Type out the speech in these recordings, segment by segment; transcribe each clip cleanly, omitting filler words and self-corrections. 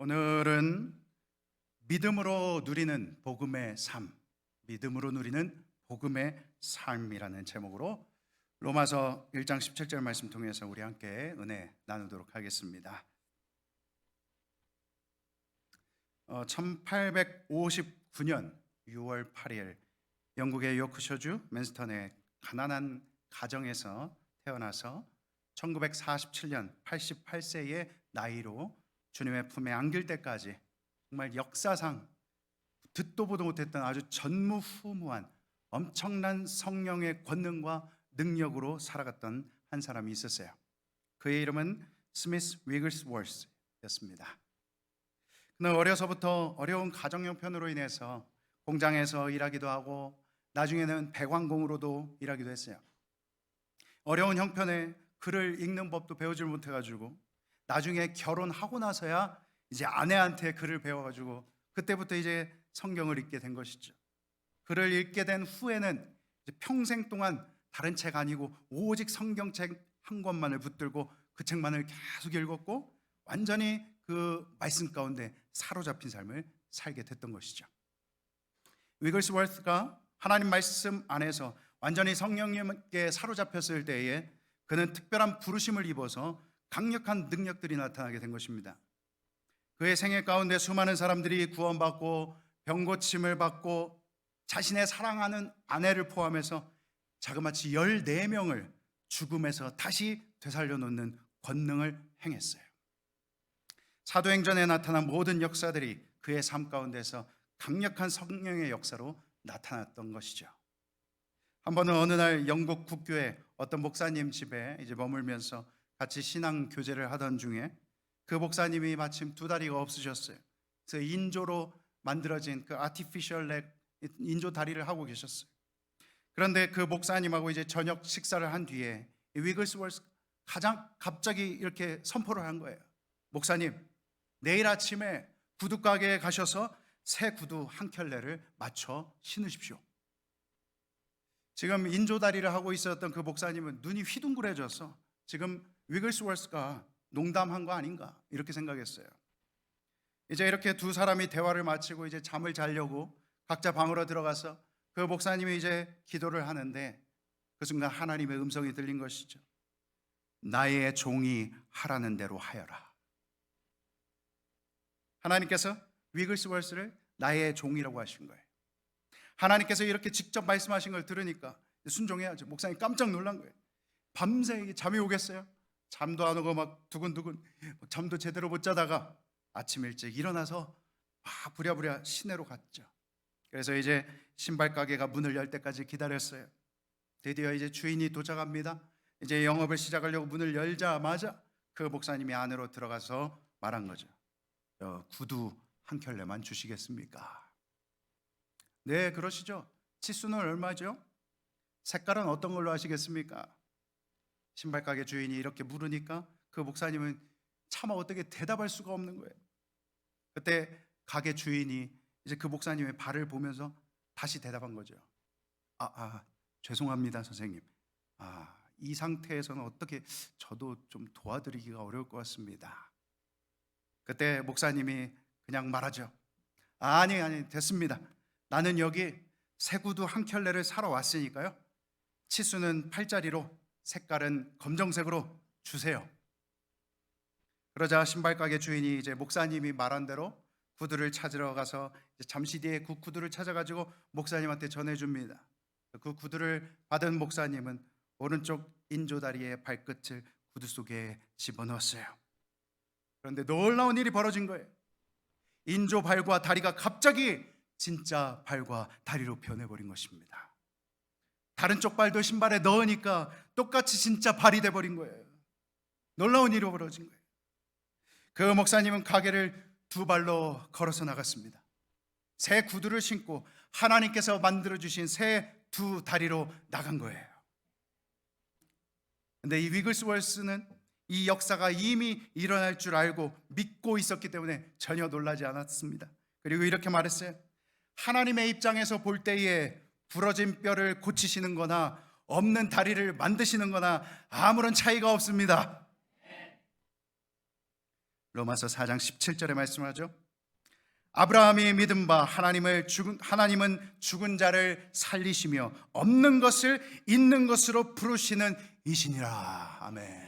오늘은 믿음으로 누리는 복음의 삶, 믿음으로 누리는 복음의 삶이라는 제목으로 로마서 1장 17절 말씀 통해서 우리 함께 은혜 나누도록 하겠습니다. 1859년 6월 8일 영국의 요크셔주 맨스턴의 가난한 가정에서 태어나서 1947년 88세의 나이로 주님의 품에 안길 때까지 정말 역사상 듣도 보도 못했던 아주 전무후무한 엄청난 성령의 권능과 능력으로 살아갔던 한 사람이 있었어요. 그의 이름은 스미스 위글스워스였습니다. 그는 어려서부터 어려운 가정 형편으로 인해서 공장에서 일하기도 하고 나중에는 배관공으로도 일하기도 했어요. 어려운 형편에 글을 읽는 법도 배우질 못해가지고 나중에 결혼하고 나서야 이제 아내한테 글을 배워가지고 그때부터 이제 성경을 읽게 된 것이죠. 글을 읽게 된 후에는 이제 평생 동안 다른 책 아니고 오직 성경책 한 권만을 붙들고 그 책만을 계속 읽었고 완전히 그 말씀 가운데 사로잡힌 삶을 살게 됐던 것이죠. 위글스워스가 하나님 말씀 안에서 완전히 성령님께 사로잡혔을 때에 그는 특별한 부르심을 입어서 강력한 능력들이 나타나게 된 것입니다. 그의 생애 가운데 수많은 사람들이 구원받고 병고침을 받고 자신의 사랑하는 아내를 포함해서 자그마치 14명을 죽음에서 다시 되살려 놓는 권능을 행했어요. 사도행전에 나타난 모든 역사들이 그의 삶 가운데서 강력한 성령의 역사로 나타났던 것이죠. 한 번은 어느 날 영국 국교에 어떤 목사님 집에 이제 머물면서 같이 신앙 교제를 하던 중에 그 목사님이 마침 두 다리가 없으셨어요. 그래서 인조로 만들어진 그 아티피셜 렉 인조 다리를 하고 계셨어요. 그런데 그 목사님하고 이제 저녁 식사를 한 뒤에 위글스워스 가장 갑자기 이렇게 선포를 한 거예요. 목사님, 내일 아침에 구두 가게에 가셔서 새 구두 한 켤레를 맞춰 신으십시오. 지금 인조 다리를 하고 있었던 그 목사님은 눈이 휘둥그레져서 지금 위글스워스가 농담한 거 아닌가 이렇게 생각했어요. 이제 이렇게 두 사람이 대화를 마치고 이제 잠을 자려고 각자 방으로 들어가서 그 목사님이 이제 기도를 하는데 그 순간 하나님의 음성이 들린 것이죠. 나의 종이 하라는 대로 하여라. 하나님께서 위글스워스를 나의 종이라고 하신 거예요. 하나님께서 이렇게 직접 말씀하신 걸 들으니까 순종해야죠. 목사님 깜짝 놀란 거예요. 밤새 잠이 오겠어요? 잠도 안 오고 막 두근두근 잠도 제대로 못 자다가 아침 일찍 일어나서 막 부랴부랴 시내로 갔죠. 그래서 이제 신발 가게가 문을 열 때까지 기다렸어요. 드디어 이제 주인이 도착합니다. 이제 영업을 시작하려고 문을 열자마자 그 목사님이 안으로 들어가서 말한 거죠. 구두 한 켤레만 주시겠습니까? 네, 그러시죠. 치수는 얼마죠? 색깔은 어떤 걸로 하시겠습니까? 신발 가게 주인이 이렇게 물으니까 그 목사님은 차마 어떻게 대답할 수가 없는 거예요. 그때 가게 주인이 이제 그 목사님의 발을 보면서 다시 대답한 거죠. 죄송합니다, 선생님. 이 상태에서는 어떻게 저도 좀 도와드리기가 어려울 것 같습니다. 그때 목사님이 그냥 말하죠. 아니, 됐습니다. 나는 여기 새 구두 한 켤레를 사러 왔으니까요. 치수는 8짜리로 색깔은 검정색으로 주세요. 그러자 신발 가게 주인이 이제 목사님이 말한 대로 구두를 찾으러 가서 잠시 뒤에 그 구두를 찾아가지고 목사님한테 전해줍니다. 그 구두를 받은 목사님은 오른쪽 인조다리의 발끝을 구두 속에 집어넣었어요. 그런데 놀라운 일이 벌어진 거예요. 인조 발과 다리가 갑자기 진짜 발과 다리로 변해버린 것입니다. 다른 쪽 발도 신발에 넣으니까 똑같이 진짜 발이 돼버린 거예요. 놀라운 일이 벌어진 거예요. 그 목사님은 가게를 두 발로 걸어서 나갔습니다. 새 구두를 신고 하나님께서 만들어주신 새 두 다리로 나간 거예요. 근데 이 위글스워스는 이 역사가 이미 일어날 줄 알고 믿고 있었기 때문에 전혀 놀라지 않았습니다. 그리고 이렇게 말했어요. 하나님의 입장에서 볼 때에 부러진 뼈를 고치시는 거나 없는 다리를 만드시는 거나 아무런 차이가 없습니다. 로마서 4장 17절에 말씀하죠. 아브라함이 믿은 바 하나님은 죽은 자를 살리시며 없는 것을 있는 것으로 부르시는 이시니라. 아멘.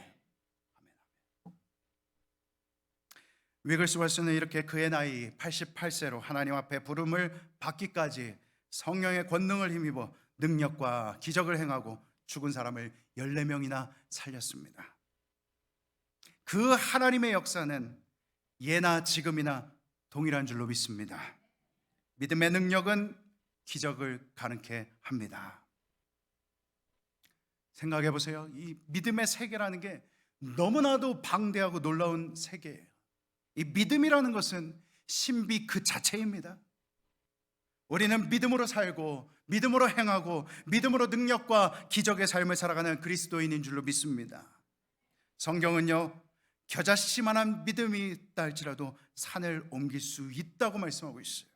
위글스월스는 이렇게 그의 나이 88세로 하나님 앞에 부름을 받기까지 성령의 권능을 힘입어 능력과 기적을 행하고 죽은 사람을 14명이나 살렸습니다. 그 하나님의 역사는 예나 지금이나 동일한 줄로 믿습니다. 믿음의 능력은 기적을 가능케 합니다. 생각해 보세요. 이 믿음의 세계라는 게 너무나도 방대하고 놀라운 세계예요. 이 믿음이라는 것은 신비 그 자체입니다. 우리는 믿음으로 살고 믿음으로 행하고 믿음으로 능력과 기적의 삶을 살아가는 그리스도인인 줄로 믿습니다. 성경은요, 겨자씨만한 믿음이 있다 할지라도 산을 옮길 수 있다고 말씀하고 있어요.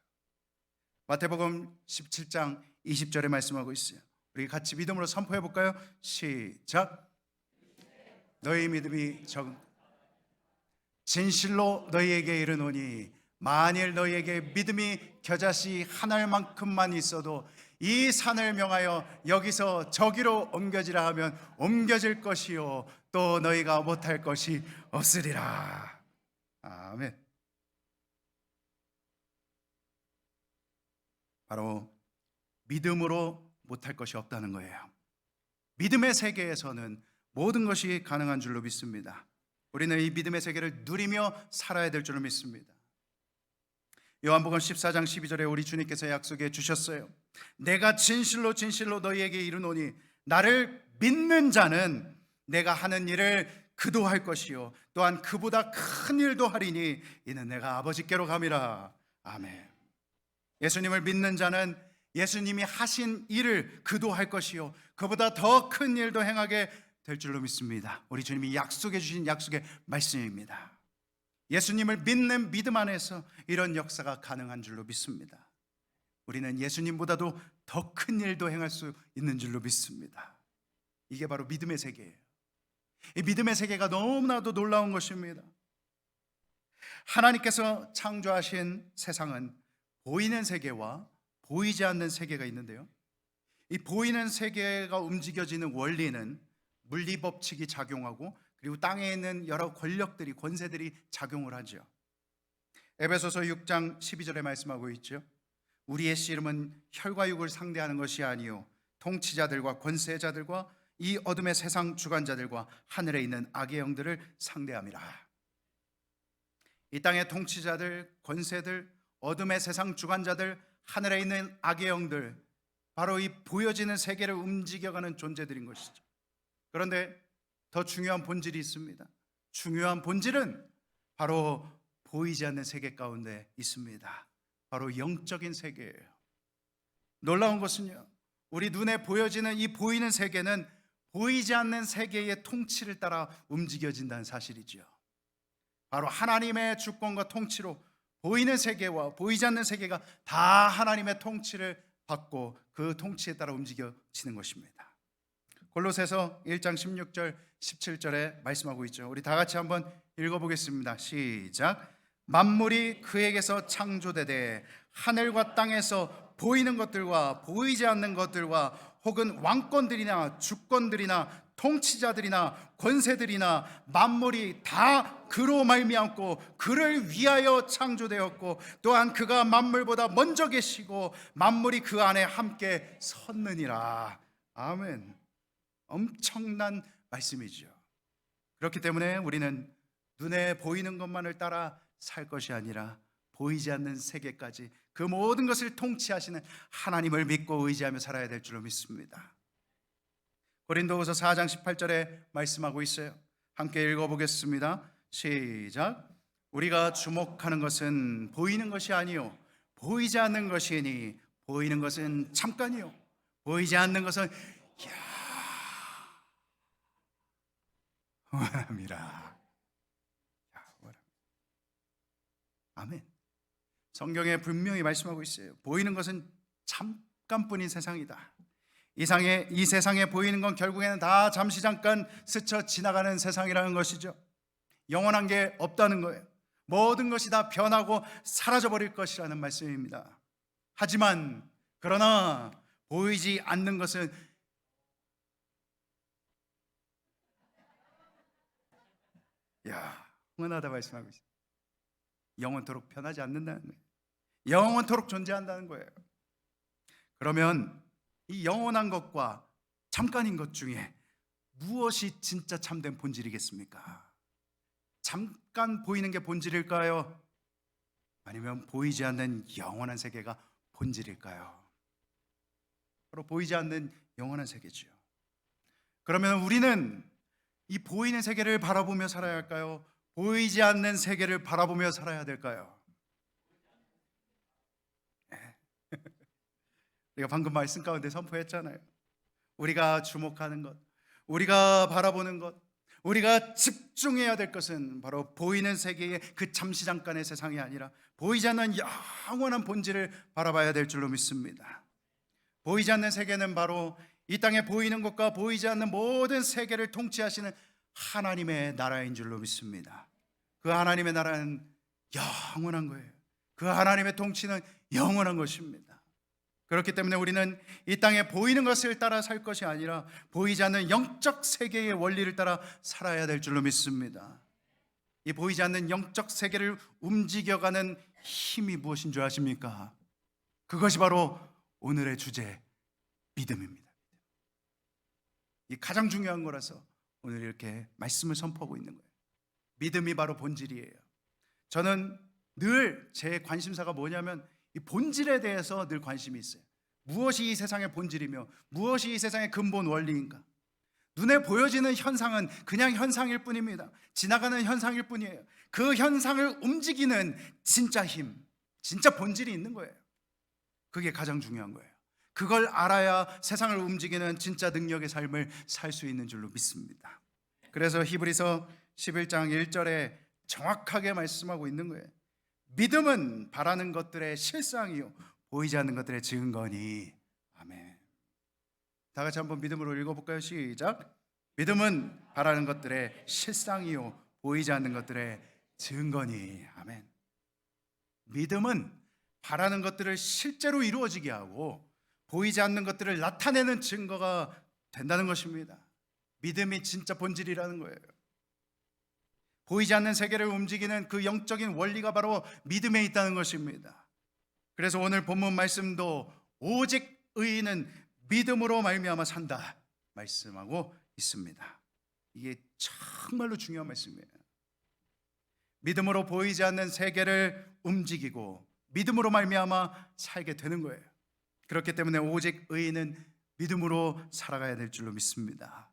마태복음 17장 20절에 말씀하고 있어요. 우리 같이 믿음으로 선포해 볼까요? 시작. 너희 믿음이 진실로 너희에게 이르노니 만일 너희에게 믿음이 겨자씨 한 알만큼만 있어도 이 산을 명하여 여기서 저기로 옮겨지라 하면 옮겨질 것이요 또 너희가 못할 것이 없으리라. 아멘. 바로 믿음으로 못할 것이 없다는 거예요. 믿음의 세계에서는 모든 것이 가능한 줄로 믿습니다. 우리는 이 믿음의 세계를 누리며 살아야 될 줄로 믿습니다. 요한복음 14장 12절에 우리 주님께서 약속해 주셨어요. 내가 진실로 진실로 너희에게 이르노니 나를 믿는 자는 내가 하는 일을 그도 할 것이요 또한 그보다 큰 일도 하리니 이는 내가 아버지께로 감이라. 아멘. 예수님을 믿는 자는 예수님이 하신 일을 그도 할 것이요 그보다 더 큰 일도 행하게 될 줄로 믿습니다. 우리 주님이 약속해 주신 약속의 말씀입니다. 예수님을 믿는 믿음 안에서 이런 역사가 가능한 줄로 믿습니다. 우리는 예수님보다도 더 큰 일도 행할 수 있는 줄로 믿습니다. 이게 바로 믿음의 세계예요. 이 믿음의 세계가 너무나도 놀라운 것입니다. 하나님께서 창조하신 세상은 보이는 세계와 보이지 않는 세계가 있는데요, 이 보이는 세계가 움직여지는 원리는 물리법칙이 작용하고 그리고 땅에 있는 여러 권력들이 권세들이 작용을 하죠. 에베소서 6장 12절에 말씀하고 있죠. 우리의 씨름은 혈과 육을 상대하는 것이 아니요 통치자들과 권세자들과 이 어둠의 세상 주관자들과 하늘에 있는 악의 영들을 상대함이라. 이 땅의 통치자들, 권세들, 어둠의 세상 주관자들, 하늘에 있는 악의 영들, 바로 이 보여지는 세계를 움직여가는 존재들인 것이죠. 그런데 더 중요한 본질이 있습니다. 중요한 본질은 바로 보이지 않는 세계 가운데 있습니다. 바로 영적인 세계예요. 놀라운 것은요, 우리 눈에 보여지는 이 보이는 세계는 보이지 않는 세계의 통치를 따라 움직여진다는 사실이죠. 바로 하나님의 주권과 통치로 보이는 세계와 보이지 않는 세계가 다 하나님의 통치를 받고 그 통치에 따라 움직여지는 것입니다. 골로새서 1장 16절 17절에 말씀하고 있죠. 우리 다 같이 한번 읽어보겠습니다. 시작. 만물이 그에게서 창조되되 하늘과 땅에서 보이는 것들과 보이지 않는 것들과 혹은 왕권들이나 주권들이나 통치자들이나 권세들이나 만물이 다 그로 말미암고 그를 위하여 창조되었고 또한 그가 만물보다 먼저 계시고 만물이 그 안에 함께 섰느니라. 아멘. 엄청난 말씀이죠. 그렇기 때문에 우리는 눈에 보이는 것만을 따라 살 것이 아니라 보이지 않는 세계까지 그 모든 것을 통치하시는 하나님을 믿고 의지하며 살아야 될 줄로 믿습니다. 고린도후서 4장 18절에 말씀하고 있어요. 함께 읽어보겠습니다. 시작. 우리가 주목하는 것은 보이는 것이 아니요 보이지 않는 것이니 보이는 것은 잠깐이요 보이지 않는 것은 원함이라. 아멘. 성경에 분명히 말씀하고 있어요. 보이는 것은 잠깐뿐인 세상이다. 이 세상에 보이는 건 결국에는 다 잠시 잠깐 스쳐 지나가는 세상이라는 것이죠. 영원한 게 없다는 거예요. 모든 것이 다 변하고 사라져 버릴 것이라는 말씀입니다. 하지만 그러나 보이지 않는 것은 흥분하다 말씀하고 있어요. 영원토록 변하지 않는다는 거예요. 영원토록 존재한다는 거예요. 그러면 이 영원한 것과 잠깐인 것 중에 무엇이 진짜 참된 본질이겠습니까? 잠깐 보이는 게 본질일까요? 아니면 보이지 않는 영원한 세계가 본질일까요? 바로 보이지 않는 영원한 세계죠. 그러면 우리는 이 보이는 세계를 바라보며 살아야 할까요? 보이지 않는 세계를 바라보며 살아야 될까요? 우리가 방금 말씀 가운데 선포했잖아요. 우리가 주목하는 것, 우리가 바라보는 것, 우리가 집중해야 될 것은 바로 보이는 세계의 그 잠시 잠깐의 세상이 아니라 보이지 않는 영원한 본질을 바라봐야 될 줄로 믿습니다. 보이지 않는 세계는 바로 이 땅에 보이는 것과 보이지 않는 모든 세계를 통치하시는 하나님의 나라인 줄로 믿습니다. 그 하나님의 나라는 영원한 거예요. 그 하나님의 통치는 영원한 것입니다. 그렇기 때문에 우리는 이 땅에 보이는 것을 따라 살 것이 아니라 보이지 않는 영적 세계의 원리를 따라 살아야 될 줄로 믿습니다. 이 보이지 않는 영적 세계를 움직여가는 힘이 무엇인 줄 아십니까? 그것이 바로 오늘의 주제, 믿음입니다. 이 가장 중요한 거라서 오늘 이렇게 말씀을 선포하고 있는 거예요. 믿음이 바로 본질이에요. 저는 늘 제 관심사가 뭐냐면 이 본질에 대해서 늘 관심이 있어요. 무엇이 이 세상의 본질이며 무엇이 이 세상의 근본 원리인가? 눈에 보여지는 현상은 그냥 현상일 뿐입니다. 지나가는 현상일 뿐이에요. 그 현상을 움직이는 진짜 힘, 진짜 본질이 있는 거예요. 그게 가장 중요한 거예요. 그걸 알아야 세상을 움직이는 진짜 능력의 삶을 살 수 있는 줄로 믿습니다. 그래서 히브리서 11장 1절에 정확하게 말씀하고 있는 거예요. 믿음은 바라는 것들의 실상이요 보이지 않는 것들의 증거니. 아멘. 다 같이 한번 믿음으로 읽어볼까요? 시작. 믿음은 바라는 것들의 실상이요 보이지 않는 것들의 증거니. 아멘. 믿음은 바라는 것들을 실제로 이루어지게 하고 보이지 않는 것들을 나타내는 증거가 된다는 것입니다. 믿음이 진짜 본질이라는 거예요. 보이지 않는 세계를 움직이는 그 영적인 원리가 바로 믿음에 있다는 것입니다. 그래서 오늘 본문 말씀도 오직 의인은 믿음으로 말미암아 산다 말씀하고 있습니다. 이게 정말로 중요한 말씀이에요. 믿음으로 보이지 않는 세계를 움직이고 믿음으로 말미암아 살게 되는 거예요. 그렇기 때문에 오직 의인은 믿음으로 살아가야 될 줄로 믿습니다.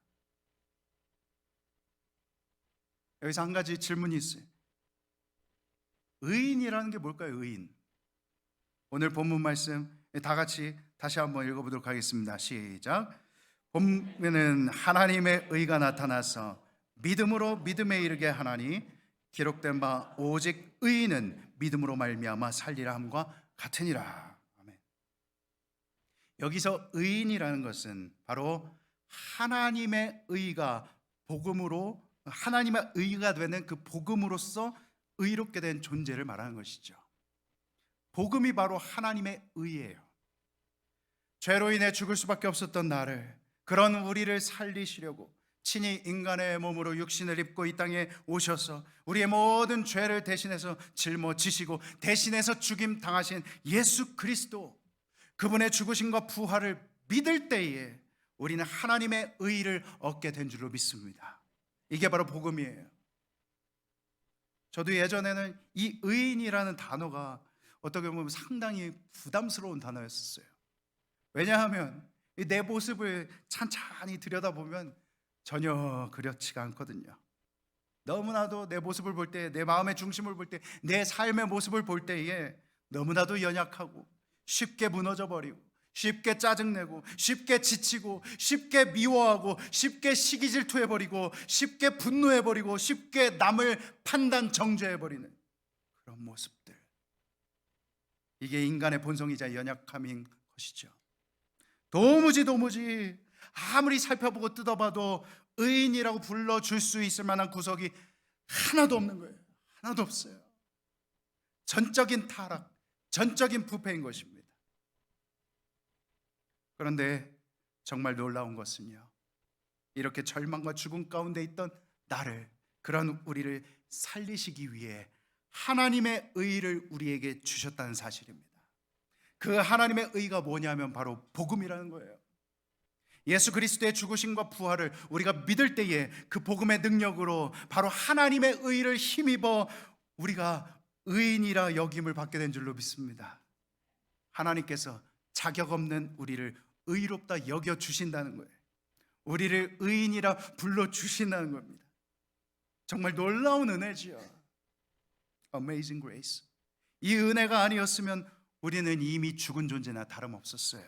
여기서 한 가지 질문이 있어요. 의인이라는 게 뭘까요? 의인. 오늘 본문 말씀 다 같이 다시 한번 읽어보도록 하겠습니다. 시작. 본문에는 하나님의 의가 나타나서 믿음으로 믿음에 이르게 하나니 기록된 바 오직 의인은 믿음으로 말미암아 살리라 함과 같으니라. 아멘. 여기서 의인이라는 것은 바로 하나님의 의가 복음으로 하나님의 의가 되는 그 복음으로써 의롭게 된 존재를 말하는 것이죠. 복음이 바로 하나님의 의예요. 죄로 인해 죽을 수밖에 없었던 나를, 그런 우리를 살리시려고 친히 인간의 몸으로 육신을 입고 이 땅에 오셔서 우리의 모든 죄를 대신해서 짊어지시고 대신해서 죽임 당하신 예수 그리스도, 그분의 죽으심과 부활을 믿을 때에 우리는 하나님의 의를 얻게 된 줄로 믿습니다. 이게 바로 복음이에요. 저도 예전에는 이 의인이라는 단어가 어떻게 보면 상당히 부담스러운 단어였었어요. 왜냐하면 내 모습을 찬찬히 들여다보면 전혀 그렇지가 않거든요. 너무나도 내 모습을 볼 때, 내 마음의 중심을 볼 때, 내 삶의 모습을 볼 때에 너무나도 연약하고 쉽게 무너져 버리고 쉽게 짜증내고 쉽게 지치고 쉽게 미워하고 쉽게 시기 질투해버리고 쉽게 분노해버리고 쉽게 남을 판단 정죄해버리는 그런 모습들, 이게 인간의 본성이자 연약함인 것이죠. 도무지 아무리 살펴보고 뜯어봐도 의인이라고 불러줄 수 있을 만한 구석이 하나도 없는 거예요. 하나도 없어요. 전적인 타락, 전적인 부패인 것입니다. 그런데 정말 놀라운 것은요, 이렇게 절망과 죽음 가운데 있던 나를, 그런 우리를 살리시기 위해 하나님의 의를 우리에게 주셨다는 사실입니다. 그 하나님의 의가 뭐냐면 바로 복음이라는 거예요. 예수 그리스도의 죽으심과 부활을 우리가 믿을 때에 그 복음의 능력으로 바로 하나님의 의를 힘입어 우리가 의인이라 여김을 받게 된 줄로 믿습니다. 하나님께서 자격 없는 우리를 의롭다 여겨 주신다는 거예요. 우리를 의인이라 불러 주신다는 겁니다. 정말 놀라운 은혜지요. Amazing grace. 이 은혜가 아니었으면 우리는 이미 죽은 존재나 다름없었어요.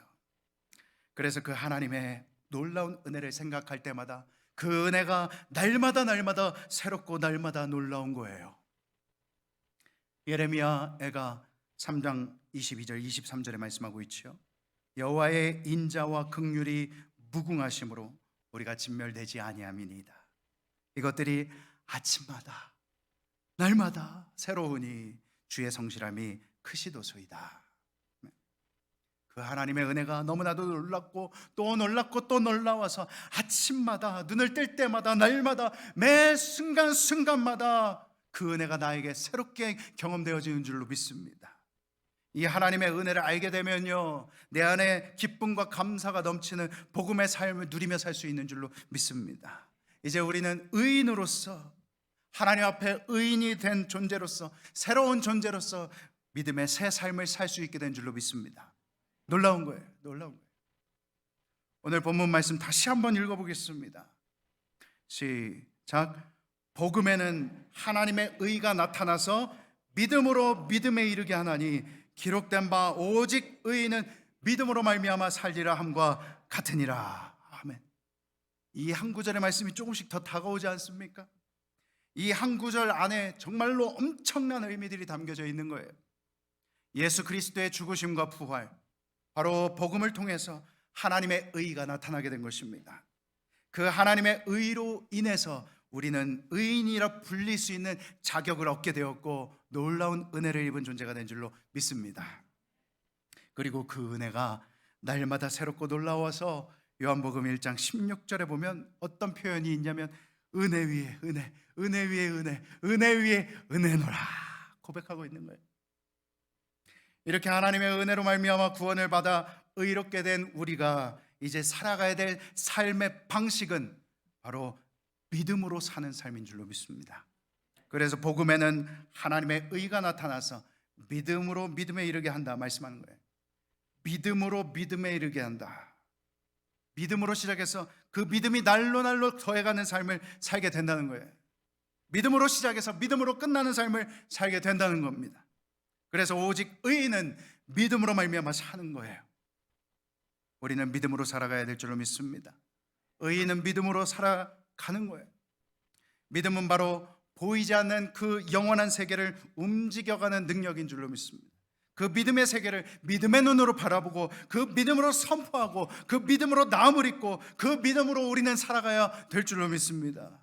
그래서 그 하나님의 놀라운 은혜를 생각할 때마다 그 은혜가 날마다 새롭고 날마다 놀라운 거예요. 예레미야가 3장 22절 23절에 말씀하고 있죠. 여호와의 인자와 긍휼이 무궁하심으로 우리가 진멸되지 아니함이니이다. 이것들이 아침마다 날마다 새로우니 주의 성실함이 크시도소이다. 그 하나님의 은혜가 너무나도 놀랍고 또 놀랍고 또 놀라워서 아침마다 눈을 뜰 때마다 날마다 매 순간순간마다 그 은혜가 나에게 새롭게 경험되어지는 줄로 믿습니다. 이 하나님의 은혜를 알게 되면요, 내 안에 기쁨과 감사가 넘치는 복음의 삶을 누리며 살 수 있는 줄로 믿습니다. 이제 우리는 의인으로서, 하나님 앞에 의인이 된 존재로서, 새로운 존재로서 믿음의 새 삶을 살 수 있게 된 줄로 믿습니다. 놀라운 거예요. 놀라운 거예요. 오늘 본문 말씀 다시 한번 읽어보겠습니다. 시작. 복음에는 하나님의 의가 나타나서 믿음으로 믿음에 이르게 하나니 기록된 바 오직 의인은 믿음으로 말미암아 살리라 함과 같으니라. 아멘. 이 한 구절의 말씀이 조금씩 더 다가오지 않습니까? 이 한 구절 안에 정말로 엄청난 의미들이 담겨져 있는 거예요. 예수 그리스도의 죽으심과 부활, 바로 복음을 통해서 하나님의 의가 나타나게 된 것입니다. 그 하나님의 의로 인해서 우리는 의인이라 불릴 수 있는 자격을 얻게 되었고 놀라운 은혜를 입은 존재가 된 줄로 믿습니다. 그리고 그 은혜가 날마다 새롭고 놀라워서 요한복음 1장 16절에 보면 어떤 표현이 있냐면 은혜 위에 은혜, 은혜 위에 은혜, 은혜 위에 은혜노라 고백하고 있는 거예요. 이렇게 하나님의 은혜로 말미암아 구원을 받아 의롭게 된 우리가 이제 살아가야 될 삶의 방식은 바로 믿음으로 사는 삶인 줄로 믿습니다. 그래서 복음에는 하나님의 의가 나타나서 믿음으로 믿음에 이르게 한다 말씀하는 거예요. 믿음으로 믿음에 이르게 한다. 믿음으로 시작해서 그 믿음이 날로 더해가는 삶을 살게 된다는 거예요. 믿음으로 시작해서 믿음으로 끝나는 삶을 살게 된다는 겁니다. 그래서 오직 의인은 믿음으로 말미암아 사는 거예요. 우리는 믿음으로 살아가야 될 줄로 믿습니다. 의인은 믿음으로 살아가는 거예요. 믿음은 바로 보이지 않는 그 영원한 세계를 움직여가는 능력인 줄로 믿습니다. 그 믿음의 세계를 믿음의 눈으로 바라보고 그 믿음으로 선포하고 그 믿음으로 나음을 입고 그 믿음으로 우리는 살아가야 될 줄로 믿습니다.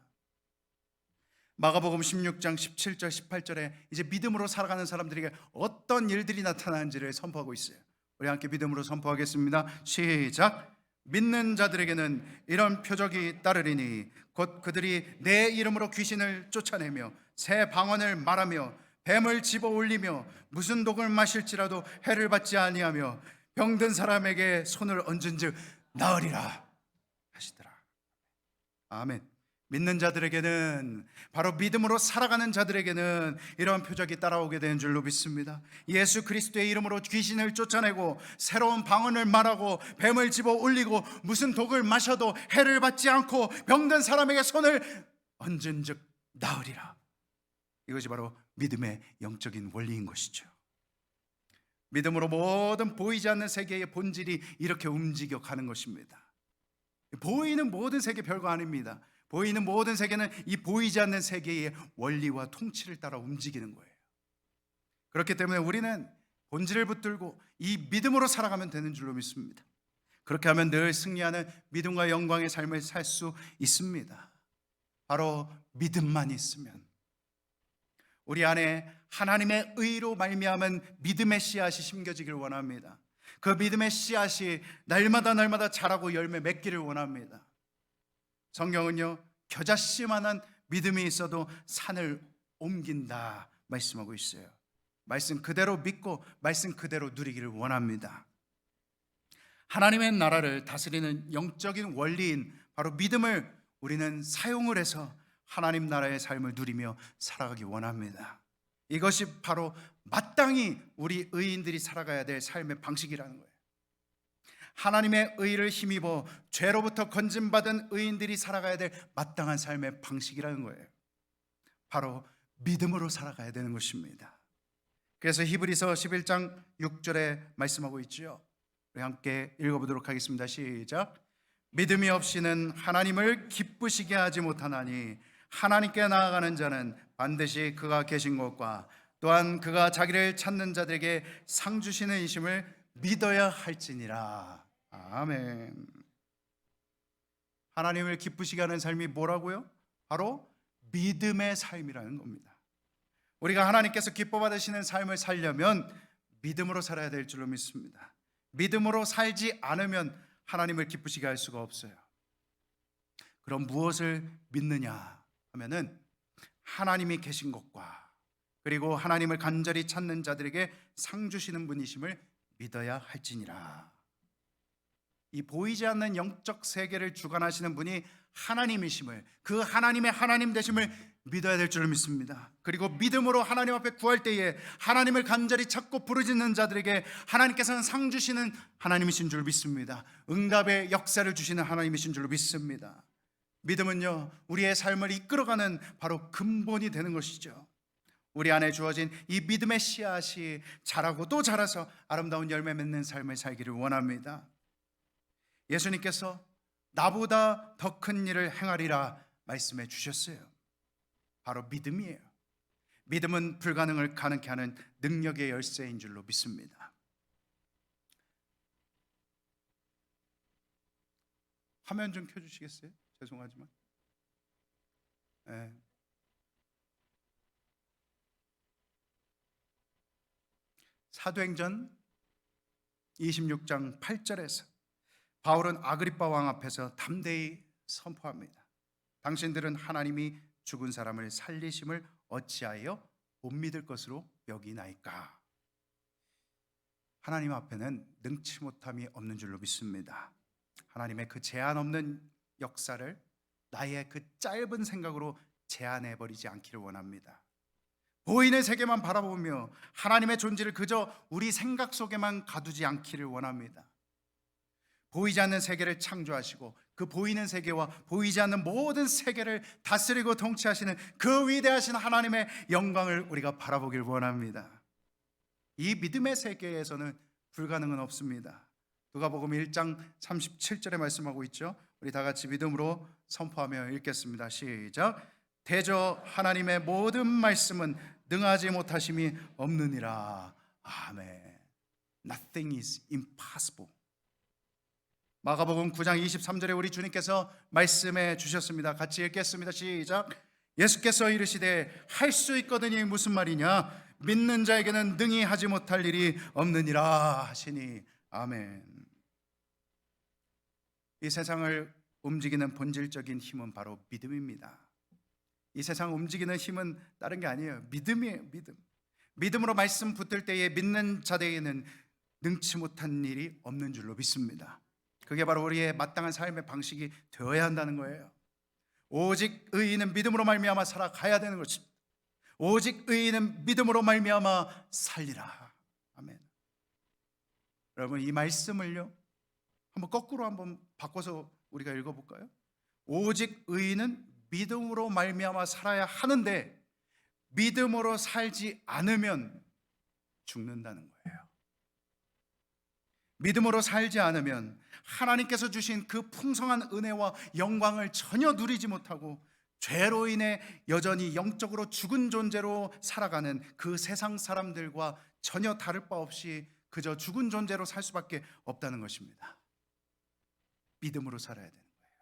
마가복음 16장 17절 18절에 이제 믿음으로 살아가는 사람들에게 어떤 일들이 나타나는지를 선포하고 있어요. 우리 함께 믿음으로 선포하겠습니다. 시작. 믿는 자들에게는 이런 표적이 따르리니 곧 그들이 내 이름으로 귀신을 쫓아내며 새 방언을 말하며 뱀을 집어 올리며 무슨 독을 마실지라도 해를 받지 아니하며 병든 사람에게 손을 얹은즉 나으리라 하시더라. 아멘. 믿는 자들에게는, 바로 믿음으로 살아가는 자들에게는 이러한 표적이 따라오게 되는 줄로 믿습니다. 예수 그리스도의 이름으로 귀신을 쫓아내고 새로운 방언을 말하고 뱀을 집어 올리고 무슨 독을 마셔도 해를 받지 않고 병든 사람에게 손을 얹은즉 나으리라. 이것이 바로 믿음의 영적인 원리인 것이죠. 믿음으로 모든 보이지 않는 세계의 본질이 이렇게 움직여 가는 것입니다. 보이는 모든 세계 별거 아닙니다. 보이는 모든 세계는 이 보이지 않는 세계의 원리와 통치를 따라 움직이는 거예요. 그렇기 때문에 우리는 본질을 붙들고 이 믿음으로 살아가면 되는 줄로 믿습니다. 그렇게 하면 늘 승리하는 믿음과 영광의 삶을 살 수 있습니다. 바로 믿음만 있으면, 우리 안에 하나님의 의로 말미암은 믿음의 씨앗이 심겨지기를 원합니다. 그 믿음의 씨앗이 날마다 자라고 열매 맺기를 원합니다. 성경은요, 겨자씨만한 믿음이 있어도 산을 옮긴다 말씀하고 있어요. 말씀 그대로 믿고 말씀 그대로 누리기를 원합니다. 하나님의 나라를 다스리는 영적인 원리인 바로 믿음을 우리는 사용을 해서 하나님 나라의 삶을 누리며 살아가기 원합니다. 이것이 바로 마땅히 우리 의인들이 살아가야 될 삶의 방식이라는 거예요. 하나님의 의를 힘입어 죄로부터 건진받은 의인들이 살아가야 될 마땅한 삶의 방식이라는 거예요. 바로 믿음으로 살아가야 되는 것입니다. 그래서 히브리서 11장 6절에 말씀하고 있지요. 우리 함께 읽어보도록 하겠습니다. 시작. 믿음이 없이는 하나님을 기쁘시게 하지 못하나니 하나님께 나아가는 자는 반드시 그가 계신 것과 또한 그가 자기를 찾는 자들에게 상 주시는 이심을 믿어야 할지니라. 아멘. 하나님을 기쁘시게 하는 삶이 뭐라고요? 바로 믿음의 삶이라는 겁니다. 우리가 하나님께서 기뻐 받으시는 삶을 살려면 믿음으로 살아야 될 줄로 믿습니다. 믿음으로 살지 않으면 하나님을 기쁘시게 할 수가 없어요. 그럼 무엇을 믿느냐 하면은 하나님이 계신 것과 그리고 하나님을 간절히 찾는 자들에게 상 주시는 분이심을 믿어야 할지니라. 이 보이지 않는 영적 세계를 주관하시는 분이 하나님이심을, 그 하나님의 하나님 되심을 믿어야 될 줄을 믿습니다. 그리고 믿음으로 하나님 앞에 구할 때에 하나님을 간절히 찾고 부르짖는 자들에게 하나님께서는 상 주시는 하나님이신 줄 믿습니다. 응답의 역사를 주시는 하나님이신 줄 믿습니다. 믿음은요, 우리의 삶을 이끌어가는 바로 근본이 되는 것이죠. 우리 안에 주어진 이 믿음의 씨앗이 자라고 또 자라서 아름다운 열매 맺는 삶을 살기를 원합니다. 예수님께서 나보다 더 큰 일을 행하리라 말씀해 주셨어요. 바로 믿음이에요. 믿음은 불가능을 가능케 하는 능력의 열쇠인 줄로 믿습니다. 화면 좀 켜주시겠어요? 죄송하지만. 네. 사도행전 26장 8절에서 바울은 아그리빠 왕 앞에서 담대히 선포합니다. 당신들은 하나님이 죽은 사람을 살리심을 어찌하여 못 믿을 것으로 여기나이까. 하나님 앞에는 능치 못함이 없는 줄로 믿습니다. 하나님의 그 제한 없는 역사를 나의 그 짧은 생각으로 제한해버리지 않기를 원합니다. 보이는 세계만 바라보며 하나님의 존재를 그저 우리 생각 속에만 가두지 않기를 원합니다. 보이지 않는 세계를 창조하시고 그 보이는 세계와 보이지 않는 모든 세계를 다스리고 통치하시는 그 위대하신 하나님의 영광을 우리가 바라보길 원합니다. 이 믿음의 세계에서는 불가능은 없습니다. 누가복음 1장 37절에 말씀하고 있죠. 우리 다 같이 믿음으로 선포하며 읽겠습니다. 시작. 대저 하나님의 모든 말씀은 능하지 못하심이 없느니라. 아멘. Nothing is impossible. 마가복음 9장 23절에 우리 주님께서 말씀해 주셨습니다. 같이 읽겠습니다. 시작. 예수께서 이르시되 할 수 있거든이 무슨 말이냐? 믿는 자에게는 능히 하지 못할 일이 없느니라 하시니. 아멘. 이 세상을 움직이는 본질적인 힘은 바로 믿음입니다. 이 세상 움직이는 힘은 다른 게 아니에요. 믿음이에요. 믿음으로 말씀 붙들 때에 믿는 자에게는 능치 못한 일이 없는 줄로 믿습니다. 그게 바로 우리의 마땅한 삶의 방식이 되어야 한다는 거예요. 오직 의인은 믿음으로 말미암아 살아가야 되는 것입니다. 오직 의인은 믿음으로 말미암아 살리라. 아멘. 여러분, 이 말씀을요 한번 거꾸로 한번 바꿔서 우리가 읽어볼까요? 오직 의인은 믿음으로 말미암아 살아야 하는데 믿음으로 살지 않으면 죽는다는 거예요. 믿음으로 살지 않으면 하나님께서 주신 그 풍성한 은혜와 영광을 전혀 누리지 못하고 죄로 인해 여전히 영적으로 죽은 존재로 살아가는 그 세상 사람들과 전혀 다를 바 없이 그저 죽은 존재로 살 수밖에 없다는 것입니다. 믿음으로 살아야 되는 거예요.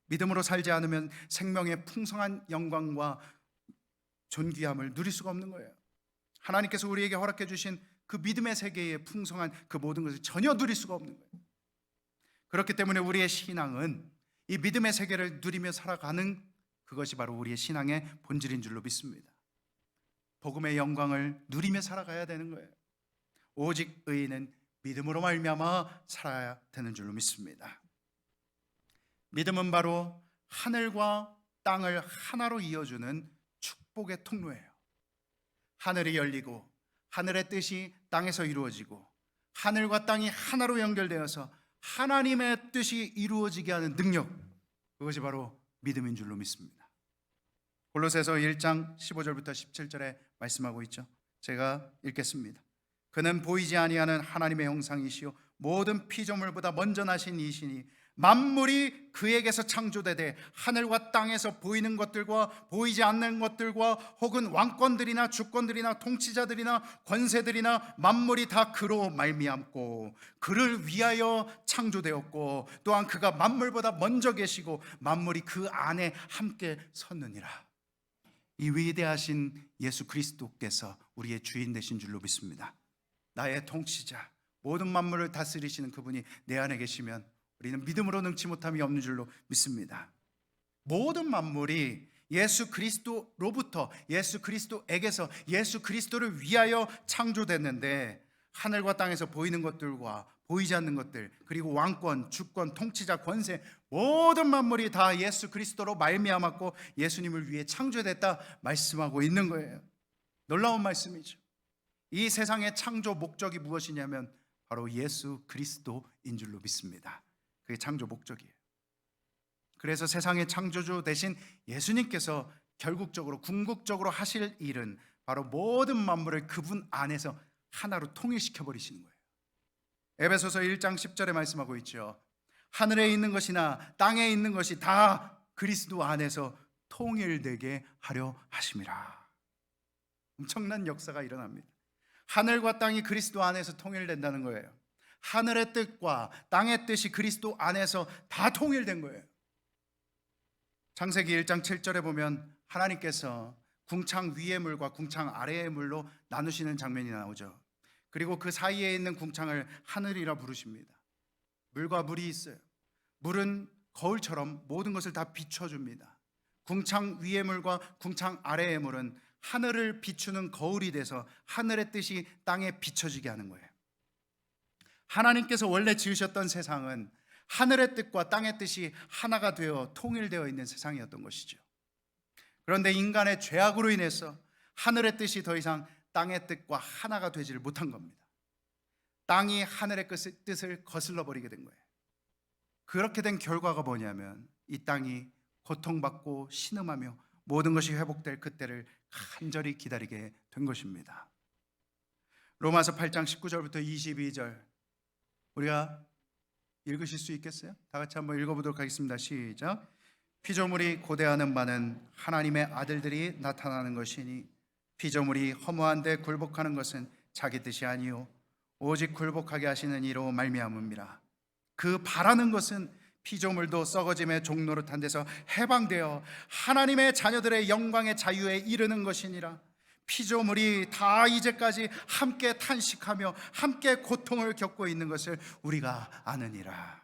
믿음으로 살지 않으면 생명의 풍성한 영광과 존귀함을 누릴 수가 없는 거예요. 하나님께서 우리에게 허락해 주신 그 믿음의 세계의 풍성한 그 모든 것을 전혀 누릴 수가 없는 거예요. 그렇기 때문에 우리의 신앙은 이 믿음의 세계를 누리며 살아가는 그것이 바로 우리의 신앙의 본질인 줄로 믿습니다. 복음의 영광을 누리며 살아가야 되는 거예요. 오직 의인은 믿음으로 말미암아 살아야 되는 줄로 믿습니다. 믿음은 바로 하늘과 땅을 하나로 이어주는 축복의 통로예요. 하늘이 열리고 하늘의 뜻이 땅에서 이루어지고 하늘과 땅이 하나로 연결되어서 하나님의 뜻이 이루어지게 하는 능력, 그것이 바로 믿음인 줄로 믿습니다. 골로새서 1장 15절부터 17절에 말씀하고 있죠. 제가 읽겠습니다. 그는 보이지 아니하는 하나님의 형상이시요 모든 피조물보다 먼저 나신 이시니 만물이 그에게서 창조되되 하늘과 땅에서 보이는 것들과 보이지 않는 것들과 혹은 왕권들이나 주권들이나 통치자들이나 권세들이나 만물이 다 그로 말미암고 그를 위하여 창조되었고 또한 그가 만물보다 먼저 계시고 만물이 그 안에 함께 섰느니라. 이 위대하신 예수 그리스도께서 우리의 주인 되신 줄로 믿습니다. 나의 통치자, 모든 만물을 다스리시는 그분이 내 안에 계시면 우리는 믿음으로 능치 못함이 없는 줄로 믿습니다. 모든 만물이 예수 그리스도로부터, 예수 그리스도에게서 예수 그리스도를 위하여 창조됐는데 하늘과 땅에서 보이는 것들과 보이지 않는 것들, 그리고 왕권, 주권, 통치자, 권세, 모든 만물이 다 예수 그리스도로 말미암았고 예수님을 위해 창조됐다 말씀하고 있는 거예요. 놀라운 말씀이죠. 이 세상의 창조 목적이 무엇이냐면 바로 예수 그리스도인 줄로 믿습니다. 그게 창조 목적이에요. 그래서 세상의 창조주 되신 예수님께서 결국적으로 궁극적으로 하실 일은 바로 모든 만물을 그분 안에서 하나로 통일시켜 버리시는 거예요. 에베소서 1장 10절에 말씀하고 있죠. 하늘에 있는 것이나 땅에 있는 것이 다 그리스도 안에서 통일되게 하려 하심이라. 엄청난 역사가 일어납니다. 하늘과 땅이 그리스도 안에서 통일된다는 거예요. 하늘의 뜻과 땅의 뜻이 그리스도 안에서 다 통일된 거예요. 창세기 1장 7절에 보면 하나님께서 궁창 위의 물과 궁창 아래의 물로 나누시는 장면이 나오죠. 그리고 그 사이에 있는 궁창을 하늘이라 부르십니다. 물과 물이 있어요. 물은 거울처럼 모든 것을 다 비춰줍니다. 궁창 위의 물과 궁창 아래의 물은 하늘을 비추는 거울이 돼서 하늘의 뜻이 땅에 비춰지게 하는 거예요. 하나님께서 원래 지으셨던 세상은 하늘의 뜻과 땅의 뜻이 하나가 되어 통일되어 있는 세상이었던 것이죠. 그런데 인간의 죄악으로 인해서 하늘의 뜻이 더 이상 땅의 뜻과 하나가 되지를 못한 겁니다. 땅이 하늘의 뜻을 거슬러 버리게 된 거예요. 그렇게 된 결과가 뭐냐면 이 땅이 고통받고 신음하며 모든 것이 회복될 그때를 간절히 기다리게 된 것입니다. 로마서 8장 19절부터 22절 우리가 읽으실 수 있겠어요? 다 같이 한번 읽어보도록 하겠습니다. 시작. 피조물이 고대하는 바는 하나님의 아들들이 나타나는 것이니 피조물이 허무한데 굴복하는 것은 자기 뜻이 아니요 오직 굴복하게 하시는 이로 말미암음이라. 그 바라는 것은 피조물도 썩어짐의 종로로 탄 데서 해방되어 하나님의 자녀들의 영광의 자유에 이르는 것이니라. 피조물이 다 이제까지 함께 탄식하며 함께 고통을 겪고 있는 것을 우리가 아느니라.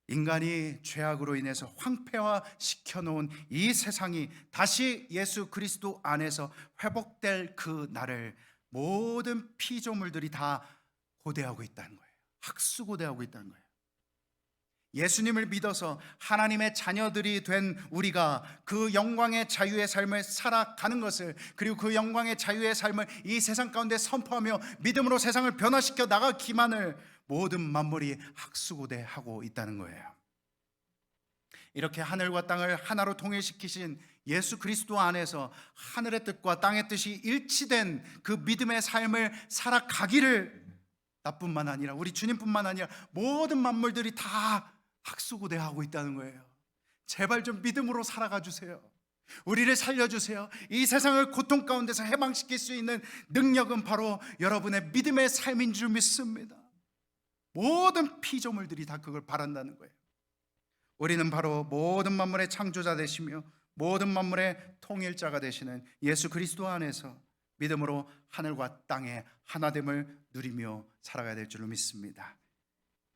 인간이 죄악으로 인해서 황폐화시켜 놓은 이 세상이 다시 예수 그리스도 안에서 회복될 그 날을 모든 피조물들이 다 고대하고 있다는 거예요. 학수고대하고 있다는 거예요. 예수님을 믿어서 하나님의 자녀들이 된 우리가 그 영광의 자유의 삶을 살아가는 것을, 그리고 그 영광의 자유의 삶을 이 세상 가운데 선포하며 믿음으로 세상을 변화시켜 나가기만을 모든 만물이 학수고대하고 있다는 거예요. 이렇게 하늘과 땅을 하나로 통일시키신 예수 그리스도 안에서 하늘의 뜻과 땅의 뜻이 일치된 그 믿음의 삶을 살아가기를 나뿐만 아니라 우리 주님뿐만 아니라 모든 만물들이 다 학수고대하고 있다는 거예요. 제발 좀 믿음으로 살아가 주세요. 우리를 살려주세요. 이 세상을 고통 가운데서 해방시킬 수 있는 능력은 바로 여러분의 믿음의 삶인 줄 믿습니다. 모든 피조물들이 다 그걸 바란다는 거예요. 우리는 바로 모든 만물의 창조자 되시며 모든 만물의 통일자가 되시는 예수 그리스도 안에서 믿음으로 하늘과 땅의 하나됨을 누리며 살아가야 될 줄로 믿습니다.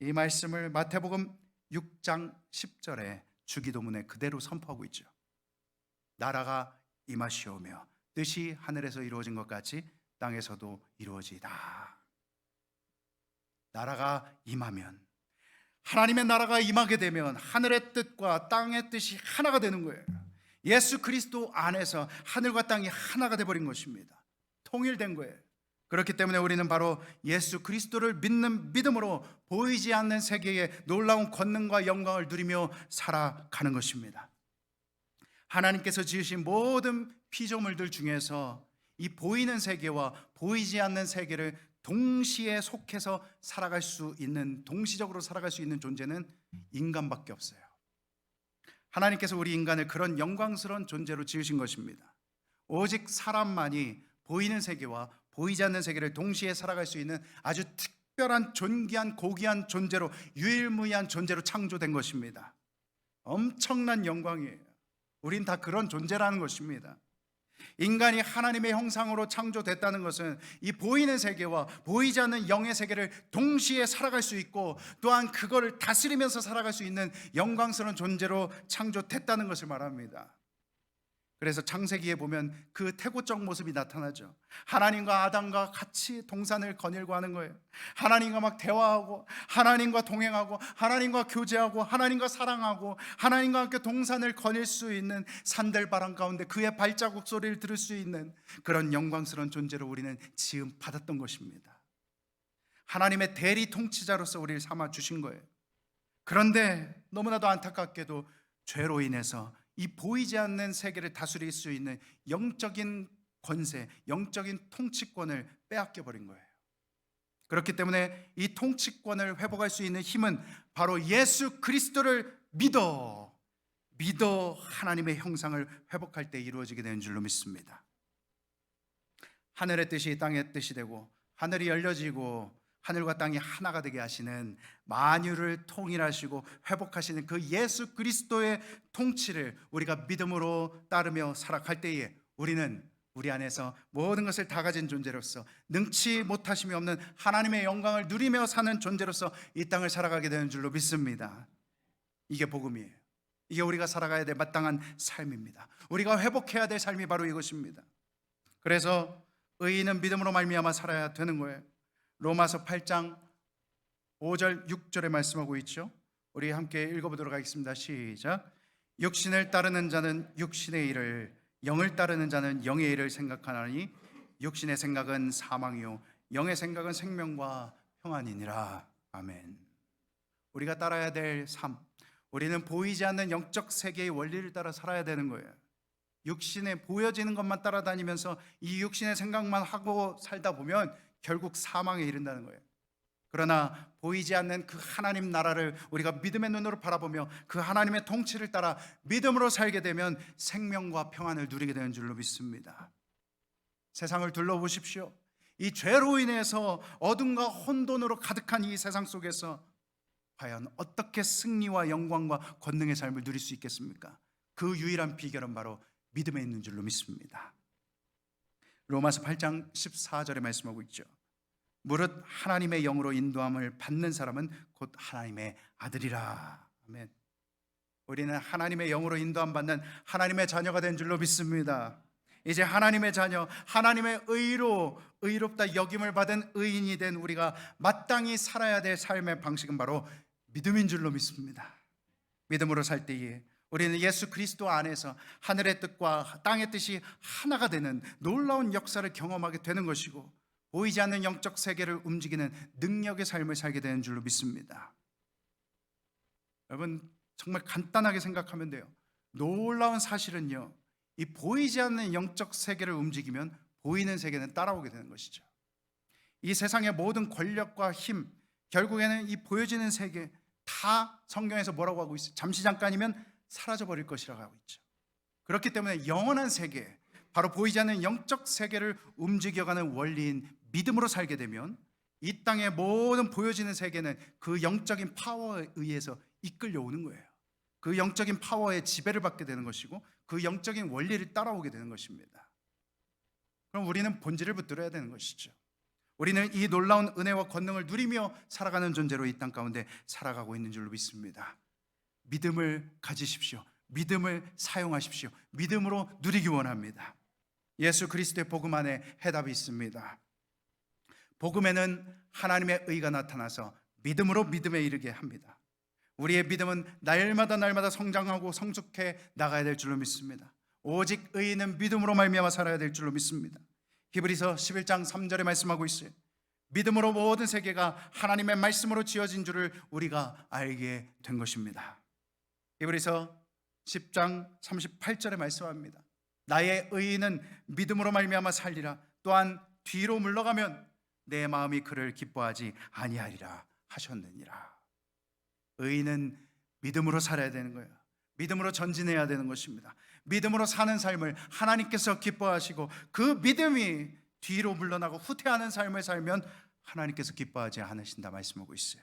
이 말씀을 마태복음 6장 10절에 주기도문에 그대로 선포하고 있죠. 나라가 임하시오며 뜻이 하늘에서 이루어진 것 같이 땅에서도 이루어지이다. 나라가 임하면, 하나님의 나라가 임하게 되면 하늘의 뜻과 땅의 뜻이 하나가 되는 거예요. 예수 그리스도 안에서 하늘과 땅이 하나가 되어버린 것입니다. 통일된 거예요. 그렇기 때문에 우리는 바로 예수 그리스도를 믿는 믿음으로 보이지 않는 세계의 놀라운 권능과 영광을 누리며 살아가는 것입니다. 하나님께서 지으신 모든 피조물들 중에서 이 보이는 세계와 보이지 않는 세계를 동시에 속해서 살아갈 수 있는, 동시적으로 살아갈 수 있는 존재는 인간밖에 없어요. 하나님께서 우리 인간을 그런 영광스러운 존재로 지으신 것입니다. 오직 사람만이 보이는 세계와 보이지 않는 세계를 동시에 살아갈 수 있는 아주 특별한 존귀한 고귀한 존재로, 유일무이한 존재로 창조된 것입니다. 엄청난 영광이에요. 우린 다 그런 존재라는 것입니다. 인간이 하나님의 형상으로 창조됐다는 것은 이 보이는 세계와 보이지 않는 영의 세계를 동시에 살아갈 수 있고, 또한 그거를 다스리면서 살아갈 수 있는 영광스러운 존재로 창조됐다는 것을 말합니다. 그래서 창세기에 보면 그 태고적 모습이 나타나죠. 하나님과 아담과 같이 동산을 거닐고 하는 거예요. 하나님과 막 대화하고, 하나님과 동행하고, 하나님과 교제하고, 하나님과 사랑하고, 하나님과 함께 동산을 거닐 수 있는 산들바람 가운데 그의 발자국 소리를 들을 수 있는 그런 영광스러운 존재로 우리는 지음 받았던 것입니다. 하나님의 대리 통치자로서 우리를 삼아 주신 거예요. 그런데 너무나도 안타깝게도 죄로 인해서 이 보이지 않는 세계를 다스릴 수 있는 영적인 권세, 영적인 통치권을 빼앗겨 버린 거예요. 그렇기 때문에 이 통치권을 회복할 수 있는 힘은 바로 예수 그리스도를 믿어 하나님의 형상을 회복할 때 이루어지게 되는 줄로 믿습니다. 하늘의 뜻이 땅의 뜻이 되고, 하늘이 열려지고 하늘과 땅이 하나가 되게 하시는, 만유를 통일하시고 회복하시는 그 예수 그리스도의 통치를 우리가 믿음으로 따르며 살아갈 때에 우리는 우리 안에서 모든 것을 다 가진 존재로서, 능치 못하심이 없는 하나님의 영광을 누리며 사는 존재로서 이 땅을 살아가게 되는 줄로 믿습니다. 이게 복음이에요. 이게 우리가 살아가야 될 마땅한 삶입니다. 우리가 회복해야 될 삶이 바로 이것입니다. 그래서 의인은 믿음으로 말미암아 살아야 되는 거예요. 로마서 8장 5절 6절에 말씀하고 있죠. 우리 함께 읽어보도록 하겠습니다. 시작. 육신을 따르는 자는 육신의 일을, 영을 따르는 자는 영의 일을 생각하나니 육신의 생각은 사망이요 영의 생각은 생명과 평안이니라. 아멘. 우리가 따라야 될 삶, 우리는 보이지 않는 영적 세계의 원리를 따라 살아야 되는 거예요. 육신에 보여지는 것만 따라다니면서 이 육신의 생각만 하고 살다 보면 결국 사망에 이른다는 거예요. 그러나 보이지 않는 그 하나님 나라를 우리가 믿음의 눈으로 바라보며 그 하나님의 통치를 따라 믿음으로 살게 되면 생명과 평안을 누리게 되는 줄로 믿습니다. 세상을 둘러보십시오. 이 죄로 인해서 어둠과 혼돈으로 가득한 이 세상 속에서 과연 어떻게 승리와 영광과 권능의 삶을 누릴 수 있겠습니까? 그 유일한 비결은 바로 믿음에 있는 줄로 믿습니다. 로마서 8장 14절에 말씀하고 있죠. 무릇 하나님의 영으로 인도함을 받는 사람은 곧 하나님의 아들이라. 아멘. 우리는 하나님의 영으로 인도함 받는 하나님의 자녀가 된 줄로 믿습니다. 이제 하나님의 자녀, 하나님의 의롭다 여김을 받은 의인이 된 우리가 마땅히 살아야 될 삶의 방식은 바로 믿음인 줄로 믿습니다. 믿음으로 살 때에 우리는 예수 그리스도 안에서 하늘의 뜻과 땅의 뜻이 하나가 되는 놀라운 역사를 경험하게 되는 것이고, 보이지 않는 영적 세계를 움직이는 능력의 삶을 살게 되는 줄로 믿습니다. 여러분, 정말 간단하게 생각하면 돼요. 놀라운 사실은요, 이 보이지 않는 영적 세계를 움직이면 보이는 세계는 따라오게 되는 것이죠. 이 세상의 모든 권력과 힘, 결국에는 이 보여지는 세계 다 성경에서 뭐라고 하고 있어요? 잠시 잠깐이면 사라져버릴 것이라고 하고 있죠. 그렇기 때문에 영원한 세계, 바로 보이지 않는 영적 세계를 움직여가는 원리인 믿음으로 살게 되면 이 땅의 모든 보여지는 세계는 그 영적인 파워에 의해서 이끌려오는 거예요. 그 영적인 파워의 지배를 받게 되는 것이고 그 영적인 원리를 따라오게 되는 것입니다. 그럼 우리는 본질을 붙들어야 되는 것이죠. 우리는 이 놀라운 은혜와 권능을 누리며 살아가는 존재로 이 땅 가운데 살아가고 있는 줄로 믿습니다. 믿음을 가지십시오. 믿음을 사용하십시오. 믿음으로 누리기 원합니다. 예수 그리스도의 복음 안에 해답이 있습니다. 복음에는 하나님의 의가 나타나서 믿음으로 믿음에 이르게 합니다. 우리의 믿음은 날마다 성장하고 성숙해 나가야 될 줄로 믿습니다. 오직 의인은 믿음으로 말미암아 살아야 될 줄로 믿습니다. 히브리서 11장 3절에 말씀하고 있어요. 믿음으로 모든 세계가 하나님의 말씀으로 지어진 줄을 우리가 알게 된 것입니다. 히브리서 10장 38절에 말씀합니다. 나의 의인은 믿음으로 말미암아 살리라. 또한 뒤로 물러가면 내 마음이 그를 기뻐하지 아니하리라 하셨느니라. 의인은 믿음으로 살아야 되는 거예요. 믿음으로 전진해야 되는 것입니다. 믿음으로 사는 삶을 하나님께서 기뻐하시고 그 믿음이 뒤로 물러나고 후퇴하는 삶을 살면 하나님께서 기뻐하지 않으신다 말씀하고 있어요.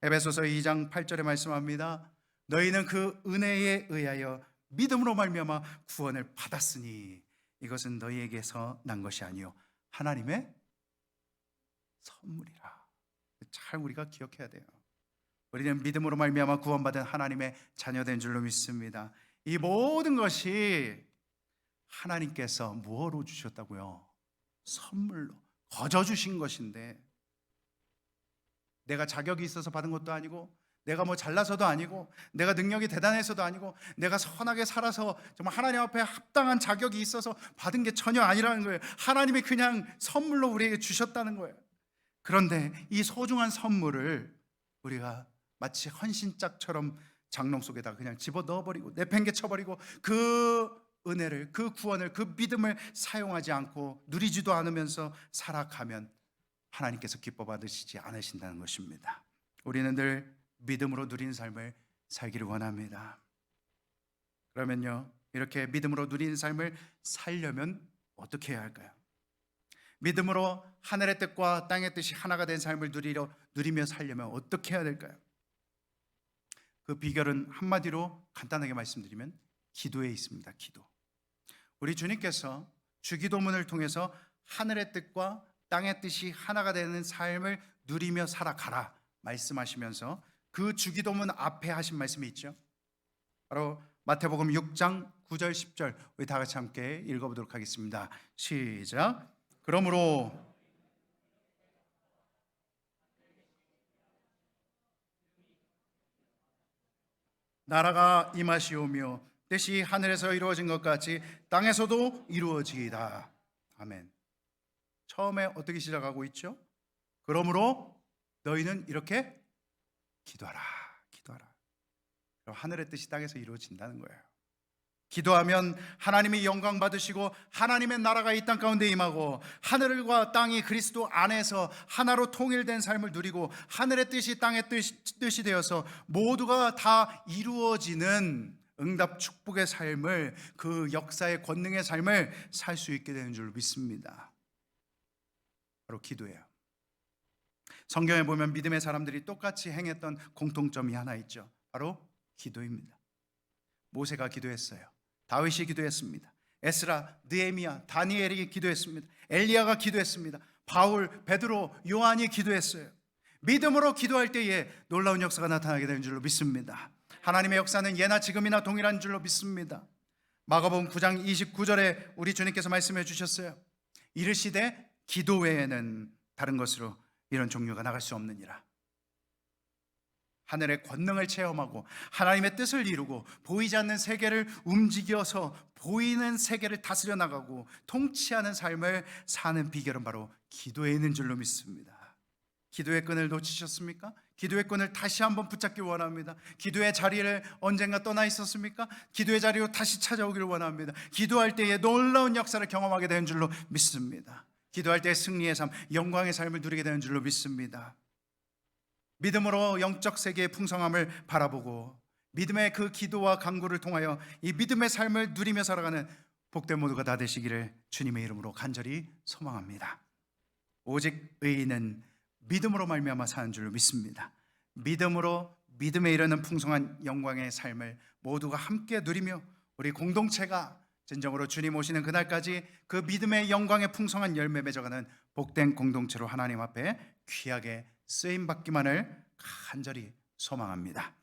에베소서 2장 8절에 말씀합니다. 너희는 그 은혜에 의하여 믿음으로 말미암아 구원을 받았으니 이것은 너희에게서 난 것이 아니요 하나님의 선물이라. 잘 우리가 기억해야 돼요. 우리는 믿음으로 말미암아 구원받은 하나님의 자녀된 줄로 믿습니다. 이 모든 것이 하나님께서 무엇으로 주셨다고요? 선물로 거저 주신 것인데, 내가 자격이 있어서 받은 것도 아니고, 내가 뭐 잘나서도 아니고, 내가 능력이 대단해서도 아니고, 내가 선하게 살아서 정말 하나님 앞에 합당한 자격이 있어서 받은 게 전혀 아니라는 거예요. 하나님이 그냥 선물로 우리에게 주셨다는 거예요. 그런데 이 소중한 선물을 우리가 마치 헌신짝처럼 장롱 속에다 그냥 집어 넣어버리고 내팽개쳐버리고 그 은혜를, 그 구원을, 그 믿음을 사용하지 않고 누리지도 않으면서 살아가면 하나님께서 기뻐 받으시지 않으신다는 것입니다. 우리는 늘 믿음으로 누린 삶을 살기를 원합니다. 그러면요, 이렇게 믿음으로 누린 삶을 살려면 어떻게 해야 할까요? 믿음으로 하늘의 뜻과 땅의 뜻이 하나가 된 삶을 누리며 살려면 어떻게 해야 될까요? 그 비결은 한마디로 간단하게 말씀드리면 기도에 있습니다. 기도. 우리 주님께서 주기도문을 통해서 하늘의 뜻과 땅의 뜻이 하나가 되는 삶을 누리며 살아가라 말씀하시면서 그 주기도문 앞에 하신 말씀이 있죠. 바로 마태복음 6장 9절 10절 우리 다 같이 함께 읽어보도록 하겠습니다. 시작. 그러므로 나라가 임하시오며 뜻이 하늘에서 이루어진 것 같이 땅에서도 이루어지이다. 아멘. 처음에 어떻게 시작하고 있죠? 그러므로 너희는 이렇게 기도하라. 기도하라. 그럼 하늘의 뜻이 땅에서 이루어진다는 거예요. 기도하면 하나님이 영광 받으시고 하나님의 나라가 이 땅 가운데 임하고 하늘과 땅이 그리스도 안에서 하나로 통일된 삶을 누리고 하늘의 뜻이 땅의 뜻이 되어서 모두가 다 이루어지는 응답 축복의 삶을, 그 역사의 권능의 삶을 살 수 있게 되는 줄 믿습니다. 바로 기도예요. 성경에 보면 믿음의 사람들이 똑같이 행했던 공통점이 하나 있죠. 바로 기도입니다. 모세가 기도했어요. 다윗이 기도했습니다. 에스라, 느헤미야, 다니엘이 기도했습니다. 엘리야가 기도했습니다. 바울, 베드로, 요한이 기도했어요. 믿음으로 기도할 때에 놀라운 역사가 나타나게 되는 줄로 믿습니다. 하나님의 역사는 예나 지금이나 동일한 줄로 믿습니다. 마가복음 9장 29절에 우리 주님께서 말씀해 주셨어요. 이르시되 기도 외에는 다른 것으로 이런 종류가 나갈 수 없느니라. 하늘의 권능을 체험하고 하나님의 뜻을 이루고 보이지 않는 세계를 움직여서 보이는 세계를 다스려 나가고 통치하는 삶을 사는 비결은 바로 기도에 있는 줄로 믿습니다. 기도의 끈을 놓치셨습니까? 기도의 끈을 다시 한번 붙잡기 원합니다. 기도의 자리를 언젠가 떠나 있었습니까? 기도의 자리로 다시 찾아오기를 원합니다. 기도할 때에 놀라운 역사를 경험하게 되는 줄로 믿습니다. 기도할 때 승리의 삶, 영광의 삶을 누리게 되는 줄로 믿습니다. 믿음으로 영적 세계의 풍성함을 바라보고 믿음의 그 기도와 간구를 통하여 이 믿음의 삶을 누리며 살아가는 복된 모두가 다 되시기를 주님의 이름으로 간절히 소망합니다. 오직 의인은 믿음으로 말미암아 사는 줄로 믿습니다. 믿음으로 믿음에 이르는 풍성한 영광의 삶을 모두가 함께 누리며 우리 공동체가 진정으로 주님 오시는 그날까지 그 믿음의 영광의 풍성한 열매 맺어가는 복된 공동체로 하나님 앞에 귀하게 쓰임받기만을 간절히 소망합니다.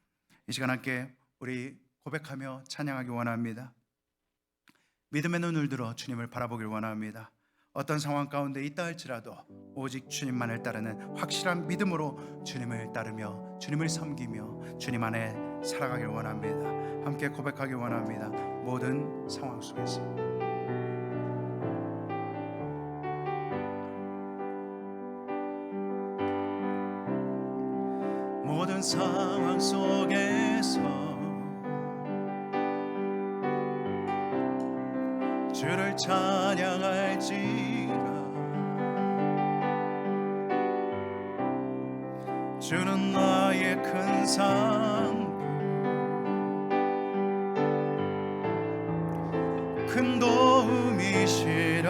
이 시간 함께 우리 고백하며 찬양하기 원합니다. 믿음의 눈을 들어 주님을 바라보길 원합니다. 어떤 상황 가운데 있다 할지라도 오직 주님만을 따르는 확실한 믿음으로 주님을 따르며 주님을 섬기며 주님 안에 살아가길 원합니다. 함께 고백하길 원합니다. 모든 상황 속에서 모든 상황 속에서 주를 찬양할지라. 주는 나의 큰 상급 큰 도움이시라.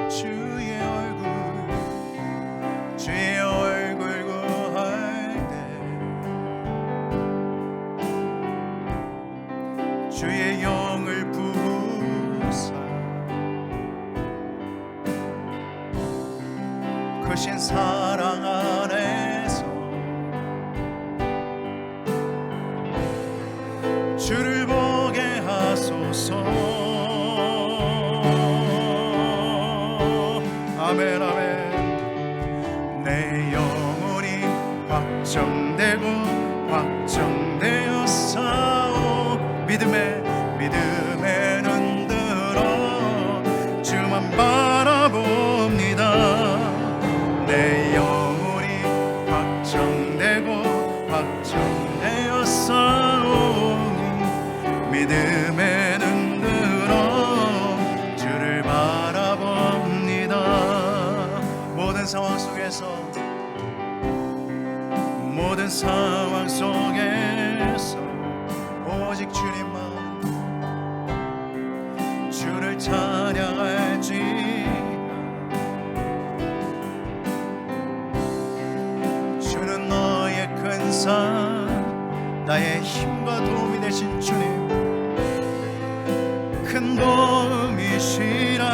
주의 얼굴 구할 때 주의 영을 부으사 크신 사랑 안에서 주를 보게 하소서. 아멘 아멘. 내 영혼이 확정되고 확정되어 싸워 믿음의 눈 들어 주만 바라봅니다. 내 영혼이 확정되고 확정되어 싸우니 믿음의 눈 들어 주를 바라봅니다. 모든 상황 속에서 오직 주님만 주를 찬양할지. 주는 너의 큰 산 나의 힘과 도움이 되신 주님 큰 도움이시라.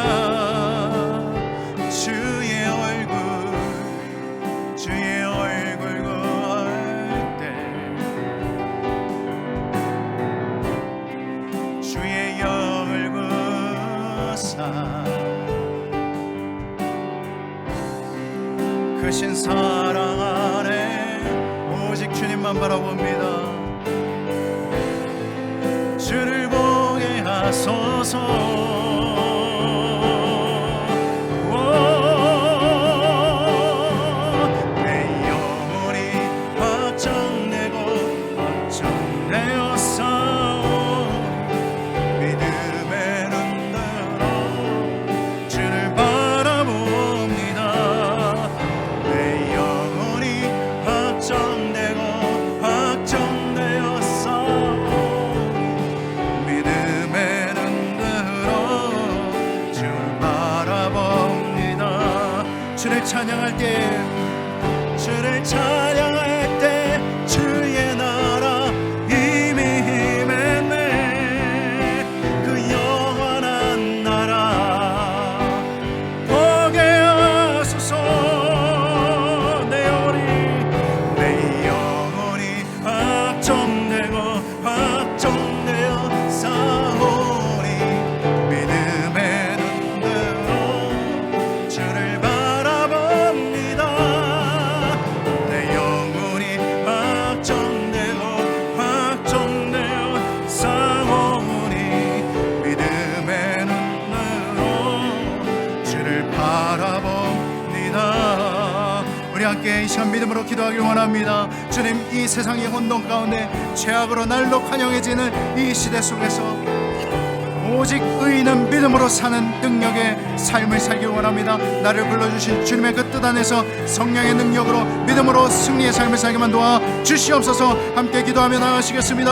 주의 얼굴 구할 때 주의 영을 부사 크신 사랑 안에 오직 주님만 바라봅니다. 주를 보게 하소서. 내 영혼이 확정되고 확정되어 싸워 믿음의 눈 들어 주를 바라봅니다. 내 영혼이 확정되고 확정되어 싸워 믿음의 눈 들어 주를 바라봅니다. 주를 찬양할 때 주의 나라 이미 임했네. 그 영원한 나라 보게 하소서. 내 영혼이 확정되고 확정되어 싸우니 믿음의 눈 들어 주를 바라봅니다. 내 영혼이 확정되고 확정되어 싸우니 믿음의 눈으로 주를 바라봅니다. 우리 함께 이 시간 믿음으로 기도하길 원합니다. 주님, 이 세상의 혼돈 가운데 죄악으로 날로 환영해지는 이 시대 속에서 오직 의인은 믿음으로 사는 능력의 삶을 살길 원합니다. 나를 불러주신 주님의 그 뜻 안에서 성령의 능력으로 믿음으로 승리의 삶을 살게만 도와 주시옵소서. 함께 기도하며 나아가시겠습니다.